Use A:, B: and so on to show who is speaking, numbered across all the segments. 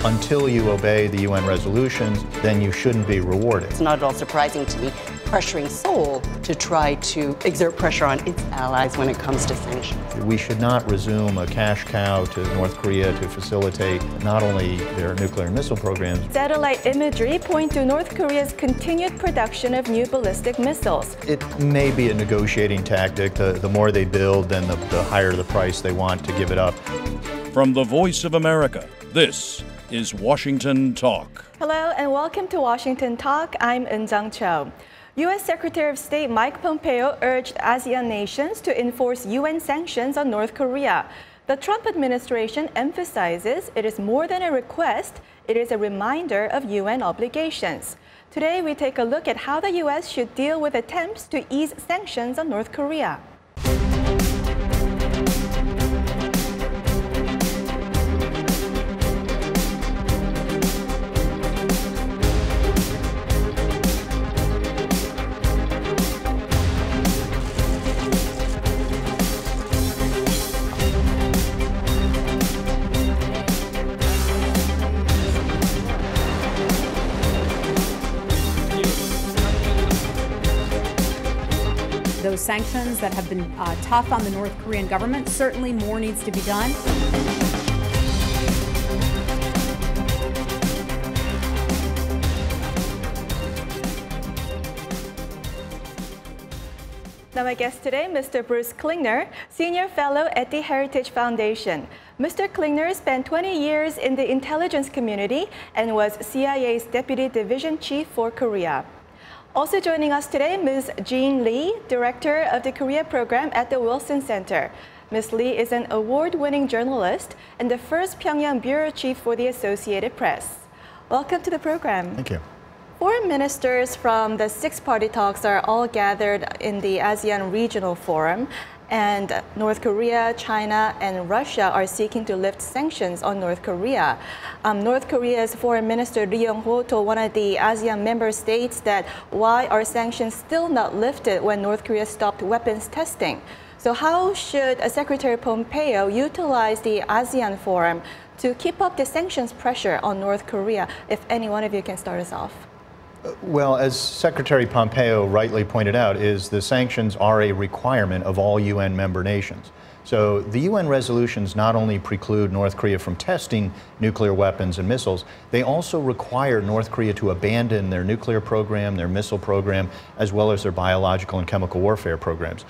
A: until you obey the UN resolutions, then you shouldn't be rewarded.
B: It's not at all surprising to me, pressuring Seoul to try to exert pressure on its allies when it comes to sanctions.
A: We should not resume a cash cow to North Korea to facilitate not only their nuclear and missile programs.
C: Satellite imagery point to North Korea's continued production of new ballistic missiles.
A: It may be a negotiating tactic. The more they build, then the higher the price they want to give it up.
D: From the Voice of America, this is Washington Talk.
C: Hello and welcome to Washington Talk. I'm Eun-jung Cho. U.S. Secretary of State Mike Pompeo urged ASEAN nations to enforce UN sanctions on North Korea. The Trump administration emphasizes it is more than a request, it is a reminder of UN obligations. Today we take a look at how the U.S. should deal with attempts to ease sanctions on North Korea.
E: Those sanctions that have been tough on the North Korean government, certainly more needs to be done.
C: Now my guest today, Mr. Bruce Klingner, Senior Fellow at the Heritage Foundation. Mr. Klingner spent 20 years in the intelligence community and was CIA's Deputy Division Chief for Korea. Also joining us today, Ms. Jean Lee, Director of the Korea Program at the Wilson Center. Ms. Lee is an award-winning journalist and the first Pyongyang Bureau Chief for the Associated Press. Welcome to the program.
A: Thank you.
C: Foreign ministers from the six party talks are all gathered in the ASEAN Regional Forum, and North Korea, China, and Russia are seeking to lift sanctions on North Korea. North Korea's Foreign Minister Ri Yong-ho told one of the ASEAN member states that why are sanctions still not lifted when North Korea stopped weapons testing? So how should Secretary Pompeo utilize the ASEAN Forum to keep up the sanctions pressure on North Korea? If any one of you can start us off.
A: Well, as Secretary Pompeo rightly pointed out, the sanctions are a requirement of all UN member nations. So the UN resolutions not only preclude North Korea from testing nuclear weapons and missiles, they also require North Korea to abandon their nuclear program, their missile program, as well as their biological and chemical warfare programs.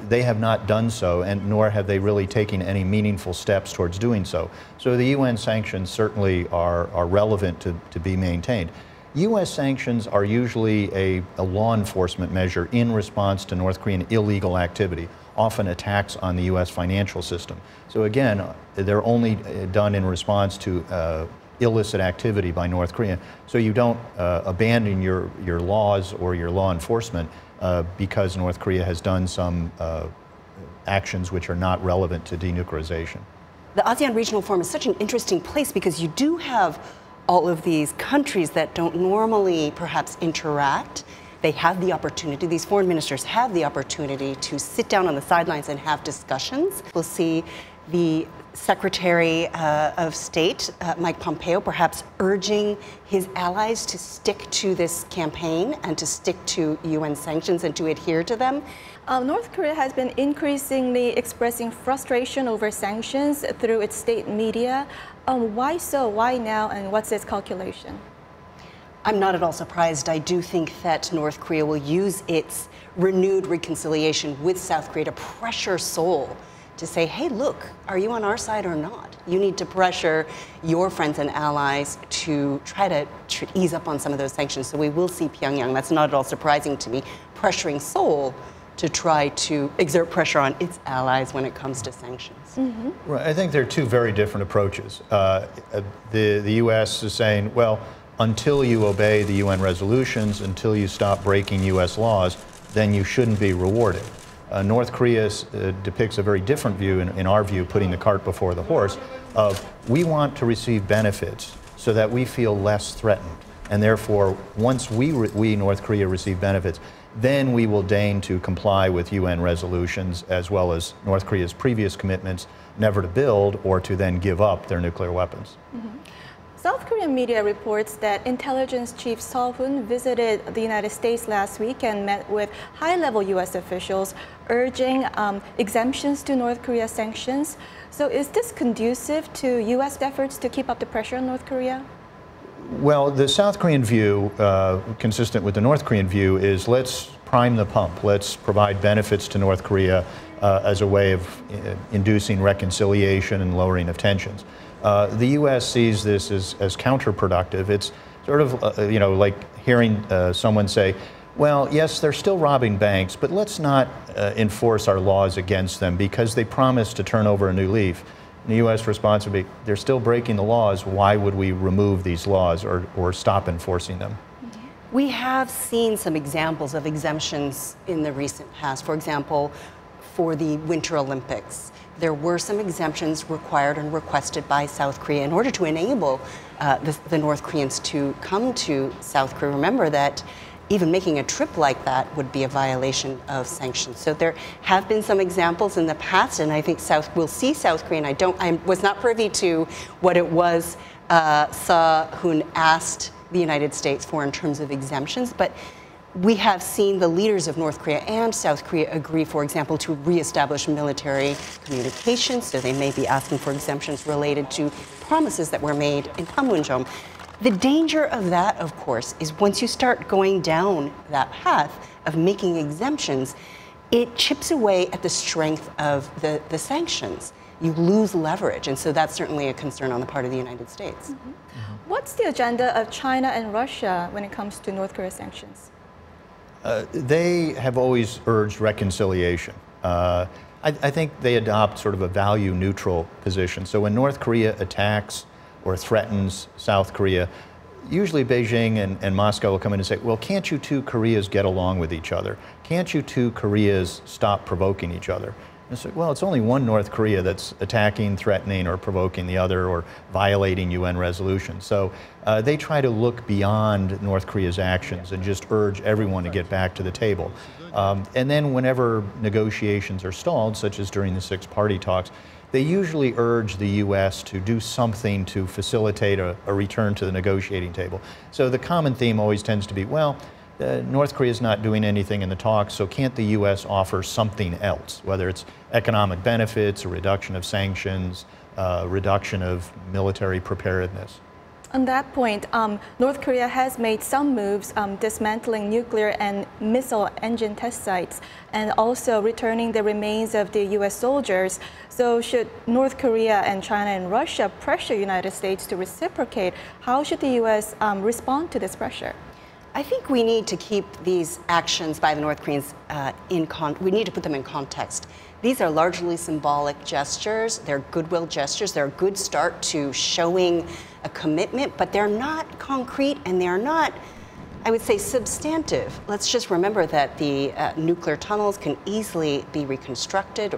A: They have not done so, and nor have they really taken any meaningful steps towards doing so. So the UN sanctions certainly are relevant to be maintained. U.S. sanctions are usually a law enforcement measure in response to North Korean illegal activity, often attacks on the U.S. financial system. So again, they're only done in response to illicit activity by North Korea. So you don't abandon your laws or your law enforcement because North Korea has done some actions which are not relevant to denuclearization.
B: The ASEAN Regional Forum is such an interesting place because you do have all of these countries that don't normally perhaps interact. They have the opportunity, these foreign ministers have the opportunity to sit down on the sidelines and have discussions. We'll see the Secretary of State, Mike Pompeo, perhaps urging his allies to stick to this campaign and to stick to UN sanctions and to adhere to them.
C: North Korea has been increasingly expressing frustration over sanctions through its state media. Why so? Why now? And what's its calculation?
B: I'm not at all surprised. I do think that North Korea will use its renewed reconciliation with South Korea to pressure Seoul to say, hey, look, are you on our side or not? You need to pressure your friends and allies to try to ease up on some of those sanctions. So we will see Pyongyang, that's not at all surprising to me, pressuring Seoul to try to exert pressure on its allies when it comes to sanctions.
C: Mm-hmm.
A: Right. I think there are two very different approaches. The U.S. is saying, well, until you obey the UN resolutions, until you stop breaking U.S. laws, then you shouldn't be rewarded. North Korea depicts a very different view, in our view, putting the cart before the horse, of we want to receive benefits so that we feel less threatened. And therefore, once we North Korea, receive benefits, then we will deign to comply with UN resolutions as well as North Korea's previous commitments never to build or to then give up their nuclear weapons.
C: Mm-hmm. South Korean media reports that intelligence chief Seo-hoon visited the United States last week and met with high-level U.S. officials urging exemptions to North Korea sanctions. So is this conducive to U.S. efforts to keep up the pressure on North Korea?
A: Well, the South Korean view, consistent with the North Korean view, is let's prime the pump. Let's provide benefits to North Korea as a way of inducing reconciliation and lowering of tensions. The U.S. sees this as counterproductive. It's sort of, like hearing someone say, well, yes, they're still robbing banks, but let's not enforce our laws against them because they promised to turn over a new leaf. And the U.S. response would be, they're still breaking the laws. Why would we remove these laws or stop enforcing them?
B: We have seen some examples of exemptions in the recent past. For example, for the Winter Olympics, there were some exemptions required and requested by South Korea in order to enable the North Koreans to come to South Korea. Remember that even making a trip like that would be a violation of sanctions. So there have been some examples in the past, and I think we'll see South Korea. And I was not privy to what it was Seo-hoon asked the United States for in terms of exemptions, but we have seen the leaders of North Korea and South Korea agree, for example, to reestablish military communications. So they may be asking for exemptions related to promises that were made in Panmunjom. The danger of that, of course, is once you start going down that path of making exemptions, it chips away at the strength of the sanctions. You lose leverage, and so that's certainly a concern on the part of the United States.
C: What's the agenda of China and Russia when it comes to North Korea sanctions?
A: They have always urged reconciliation. I think they adopt sort of a value-neutral position. So when North Korea attacks or threatens South Korea, usually Beijing and Moscow will come in and say, well, can't you two Koreas get along with each other? Can't you two Koreas stop provoking each other? And so, well, it's only one North Korea that's attacking, threatening, or provoking the other, or violating UN resolutions. So they try to look beyond North Korea's actions and just urge everyone to get back to the table. And then whenever negotiations are stalled, such as during the six-party talks, they usually urge the U.S. to do something to facilitate a return to the negotiating table. So the common theme always tends to be, well, North Korea is not doing anything in the talks, so can't the U.S. offer something else, whether it's economic benefits, a reduction of sanctions, reduction of military preparedness?
C: On that point, North Korea has made some moves dismantling nuclear and missile engine test sites and also returning the remains of the U.S. soldiers. So should North Korea and China and Russia pressure the United States to reciprocate, how should the U.S. respond to this pressure?
B: I think we need to keep these actions by the North Koreans we need to put them in context. These are largely symbolic gestures. They're goodwill gestures. They're a good start to showing a commitment, but they're not concrete and they're not, I would say, substantive. Let's just remember that the nuclear tunnels can easily be reconstructed.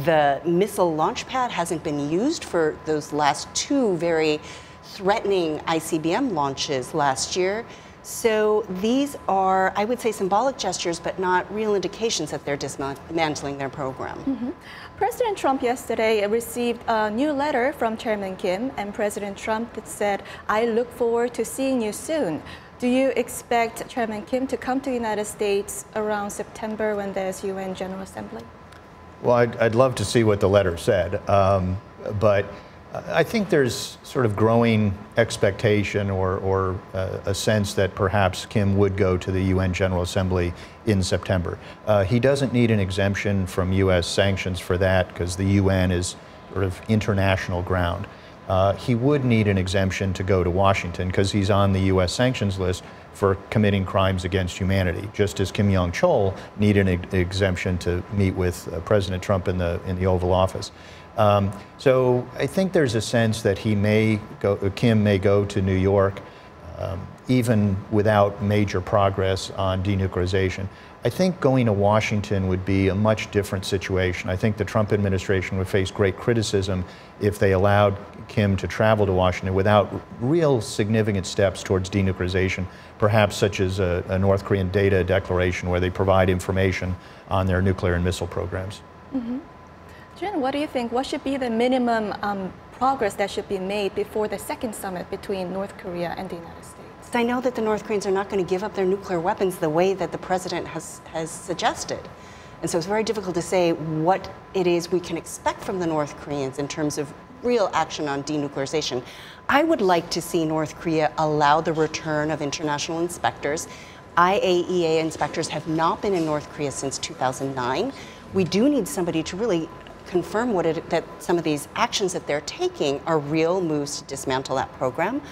B: The missile launch pad hasn't been used for those last two very threatening ICBM launches last year. So these are, I would say, symbolic gestures, but not real indications that they're dismantling their program.
C: President Trump yesterday received a new letter from Chairman Kim, and President Trump said, "I look forward to seeing you soon." Do you expect Chairman Kim to come to the United States around September when there's UN General Assembly?
A: Well, I'd love to see what the letter said, but I think there's sort of growing expectation or a sense that perhaps Kim would go to the UN General Assembly in September. He doesn't need an exemption from U.S. sanctions for that because the UN is sort of international ground. He would need an exemption to go to Washington because he's on the U.S. sanctions list for committing crimes against humanity, just as Kim Yong-chol needed an exemption to meet with President Trump in the Oval Office. So I think there's a sense that Kim may go to New York even without major progress on denuclearization. I think going to Washington would be a much different situation. I think the Trump administration would face great criticism if they allowed Kim to travel to Washington without real significant steps towards denuclearization, perhaps such as a North Korean data declaration where they provide information on their nuclear and missile programs.
C: Jen, what do you think? What should be the minimum progress that should be made before the second summit between North Korea and the United States?
B: I know that the North Koreans are not going to give up their nuclear weapons the way that the president has suggested. And so it's very difficult to say what it is we can expect from the North Koreans in terms of real action on denuclearization. I would like to see North Korea allow the return of international inspectors. IAEA inspectors have not been in North Korea since 2009. We do need somebody to really confirm that some of these actions that they're taking are real moves to dismantle that program.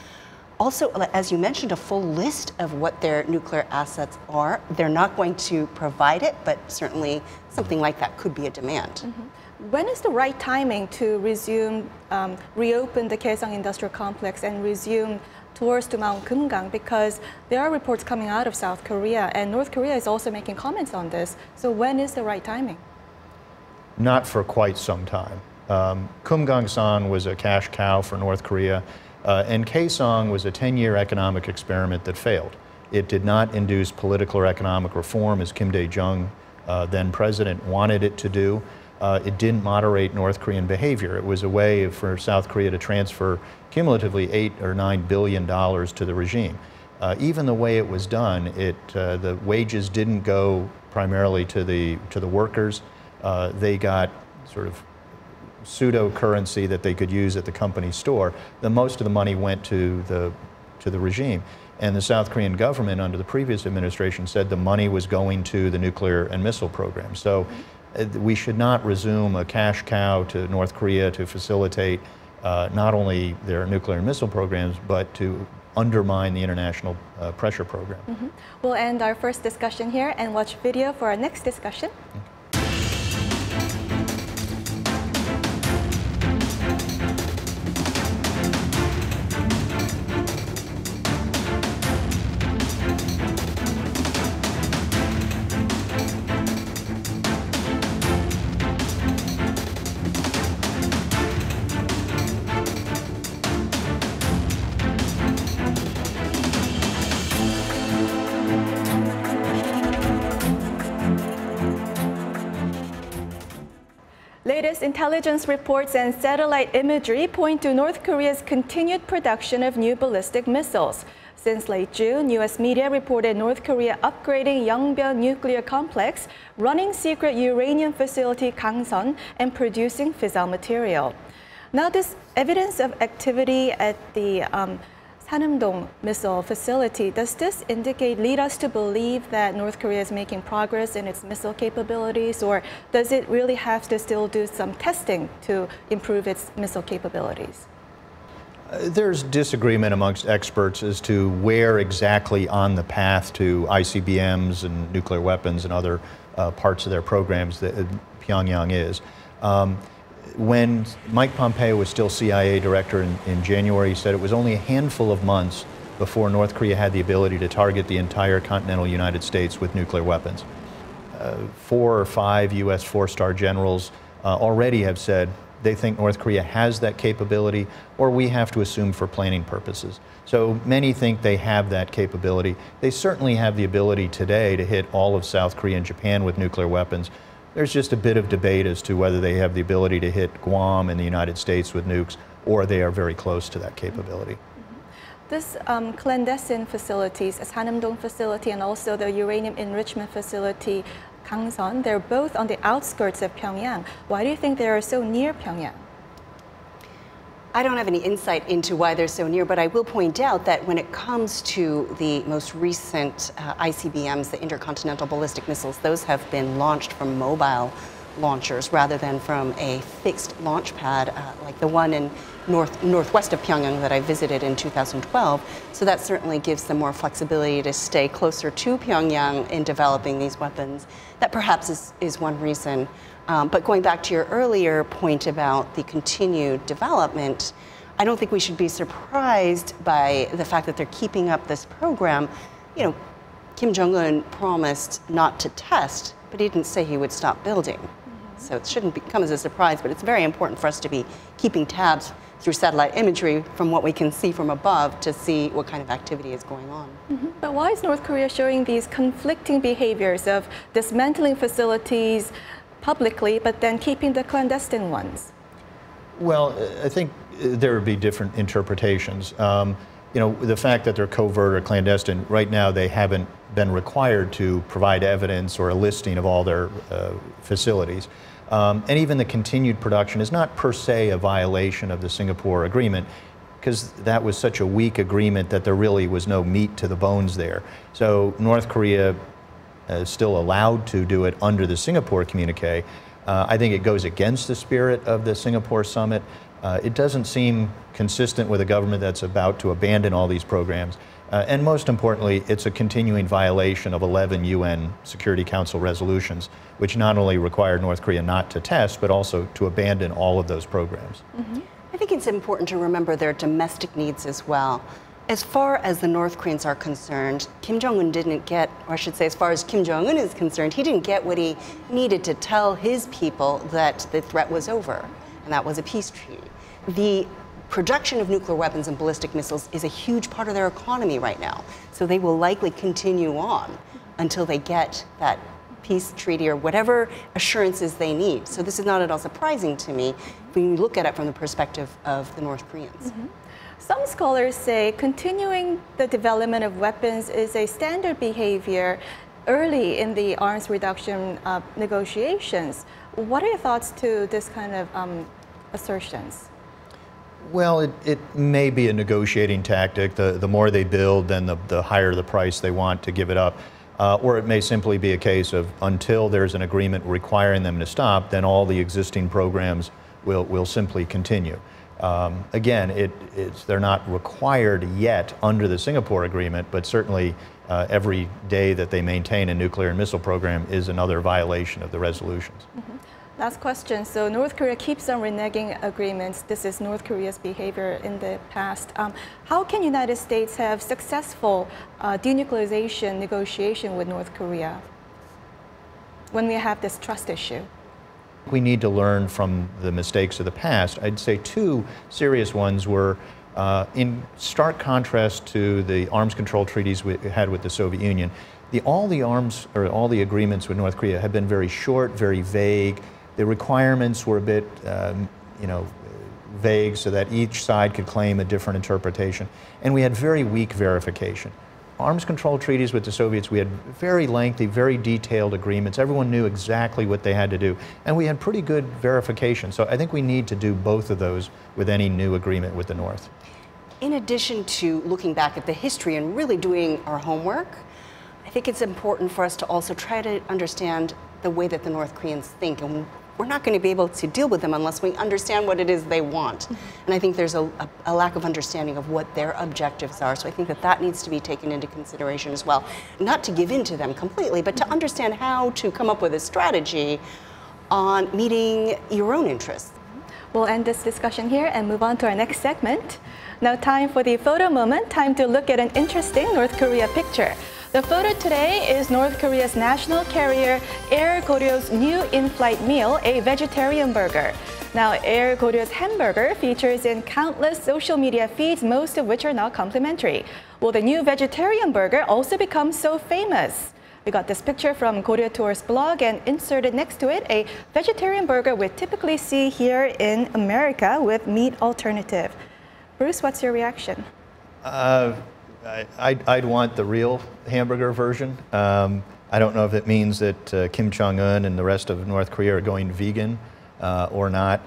B: Also, as you mentioned, a full list of what their nuclear assets are. They're not going to provide it, but certainly something like that could be a demand.
C: Mm-hmm. When is the right timing to reopen the Kaesong Industrial Complex and resume tours to Mount Kumgang? Because there are reports coming out of South Korea, and North Korea is also making comments on this. So when is the right timing?
A: Not for quite some time. Kumgang-san was a cash cow for North Korea. And Kaesong was a 10-year economic experiment that failed. It did not induce political or economic reform as Kim Dae-jung, then president, wanted it to do. It didn't moderate North Korean behavior. It was a way for South Korea to transfer cumulatively $8 or $9 billion to the regime. Even the way it was done, the wages didn't go primarily to the workers. They got sort of pseudo currency that they could use at the company store. Most of the money went to the regime. And the South Korean government under the previous administration said the money was going to the nuclear and missile program. So we should not resume a cash cow to North Korea to facilitate not only their nuclear and missile programs, but to undermine the international pressure program.
C: Mm-hmm. We'll end our first discussion here and watch video for our next discussion.
A: Okay.
C: Latest intelligence reports and satellite imagery point to North Korea's continued production of new ballistic missiles. Since late June, U.S. media reported North Korea upgrading Yongbyon nuclear complex, running secret uranium facility Kangsan, and producing fissile material. Now, this evidence of activity at the Sanamdong missile facility, does this lead us to believe that North Korea is making progress in its missile capabilities, or does it really have to still do some testing to improve its missile capabilities?
A: There's disagreement amongst experts as to where exactly on the path to ICBMs and nuclear weapons and other parts of their programs that Pyongyang is. When Mike Pompeo was still CIA director in January, he said it was only a handful of months before North Korea had the ability to target the entire continental United States with nuclear weapons. 4 or 5 U.S. 4-star generals already have said they think North Korea has that capability, or we have to assume for planning purposes. So many think they have that capability. They certainly have the ability today to hit all of South Korea and Japan with nuclear weapons. There's just a bit of debate as to whether they have the ability to hit Guam and the United States with nukes, or they are very close to that capability.
C: This clandestine facilities, Sanamdong facility and also the uranium enrichment facility, Kangsan, they're both on the outskirts of Pyongyang. Why do you think they are so near Pyongyang?
B: I don't have any insight into why they're so near, but I will point out that when it comes to the most recent ICBMs, the intercontinental ballistic missiles, those have been launched from mobile launchers rather than from a fixed launch pad like the one in northwest of Pyongyang that I visited in 2012. So that certainly gives them more flexibility to stay closer to Pyongyang in developing these weapons. That perhaps is one reason. But going back to your earlier point about the continued development, I don't think we should be surprised by the fact that they're keeping up this program. You know, Kim Jong-un promised not to test, but he didn't say he would stop building. So it shouldn't come as a surprise, but it's very important for us to be keeping tabs through satellite imagery from what we can see from above to see what kind of activity is going on.
C: But why is North Korea showing these conflicting behaviors of dismantling facilities publicly, but then keeping the clandestine ones?
A: Well, I think there would be different interpretations. The fact that they're covert or clandestine, right now they haven't been required to provide evidence or a listing of all their facilities. And even the continued production is not per se a violation of the Singapore agreement, because that was such a weak agreement that there really was no meat to the bones there. So North Korea is still allowed to do it under the Singapore communique. I think it goes against the spirit of the Singapore summit. It doesn't seem consistent with a government that's about to abandon all these programs. And most importantly, it's a continuing violation of 11 UN Security Council resolutions, which not only required North Korea not to test, but also to abandon all of those programs.
B: Mm-hmm. I think it's important to remember their domestic needs as well. As far as the North Koreans are concerned, Kim Jong-un didn't get, or I should say as far as Kim Jong-un is concerned, he didn't get what he needed to tell his people that the threat was over, and that was a peace treaty. The production of nuclear weapons and ballistic missiles is a huge part of their economy right now. So they will likely continue on until they get that peace treaty or whatever assurances they need. So this is not at all surprising to me when you look at it from the perspective of the North Koreans.
C: Mm-hmm. Some scholars say continuing the development of weapons is a standard behavior early in the arms reduction negotiations. What are your thoughts to this kind of assertions?
A: Well, it may be a negotiating tactic. The more they build, then the higher the price they want to give it up. Or it may simply be a case of until there's an agreement requiring them to stop, then all the existing programs will simply continue. Again, they're not required yet under the Singapore agreement, but certainly every day that they maintain a nuclear and missile program is another violation of the resolutions.
C: Mm-hmm. Last question. So North Korea keeps on reneging agreements. This is North Korea's behavior in the past. How can United States have successful denuclearization negotiation with North Korea when we have this trust issue?
A: We need to learn from the mistakes of the past. I'd say two serious ones were in stark contrast to the arms control treaties we had with the Soviet Union. All the agreements with North Korea have been very short, very vague. The requirements were a bit, vague, so that each side could claim a different interpretation. And we had very weak verification. Arms control treaties with the Soviets, we had very lengthy, very detailed agreements. Everyone knew exactly what they had to do. And we had pretty good verification. So I think we need to do both of those with any new agreement with the North.
B: In addition to looking back at the history and really doing our homework, I think it's important for us to also try to understand the way that the North Koreans think. And we're not going to be able to deal with them unless we understand what it is they want. And I think there's a lack of understanding of what their objectives are. So I think that needs to be taken into consideration as well. Not to give in to them completely, but to understand how to come up with a strategy on meeting your own interests.
C: We'll end this discussion here and move on to our next segment. Now time for the photo moment, time to look at an interesting North Korea picture. The photo today is North Korea's national carrier Air Koryo's new in-flight meal, a vegetarian burger. Now, Air Koryo's hamburger features in countless social media feeds, most of which are now complimentary. Will the new vegetarian burger also become so famous? We got this picture from Korea Tour's blog and inserted next to it a vegetarian burger we typically see here in America with meat alternative. Bruce, what's your reaction?
A: I'd want the real hamburger version. I don't know if it means that Kim Jong-un and the rest of North Korea are going vegan or not,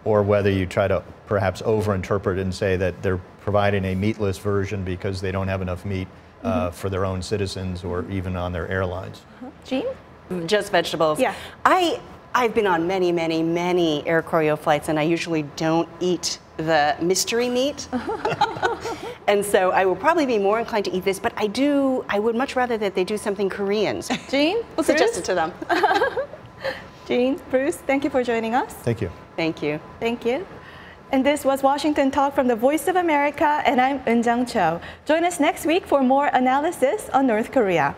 A: or whether you try to perhaps overinterpret and say that they're providing a meatless version because they don't have enough meat for their own citizens or even on their airlines.
C: Jean?
B: Just vegetables.
C: Yeah.
B: I've been on many, many, many Air Koryo flights, and I usually don't eat the mystery meat. And so I will probably be more inclined to eat this, but I would much rather that they do something Korean.
C: Jean?
B: We'll suggest it to them.
C: Jean, Bruce, thank you for joining us.
A: Thank you.
B: Thank you.
C: Thank you. And this was Washington Talk from the Voice of America, and I'm Eun Jang Cho. Join us next week for more analysis on North Korea.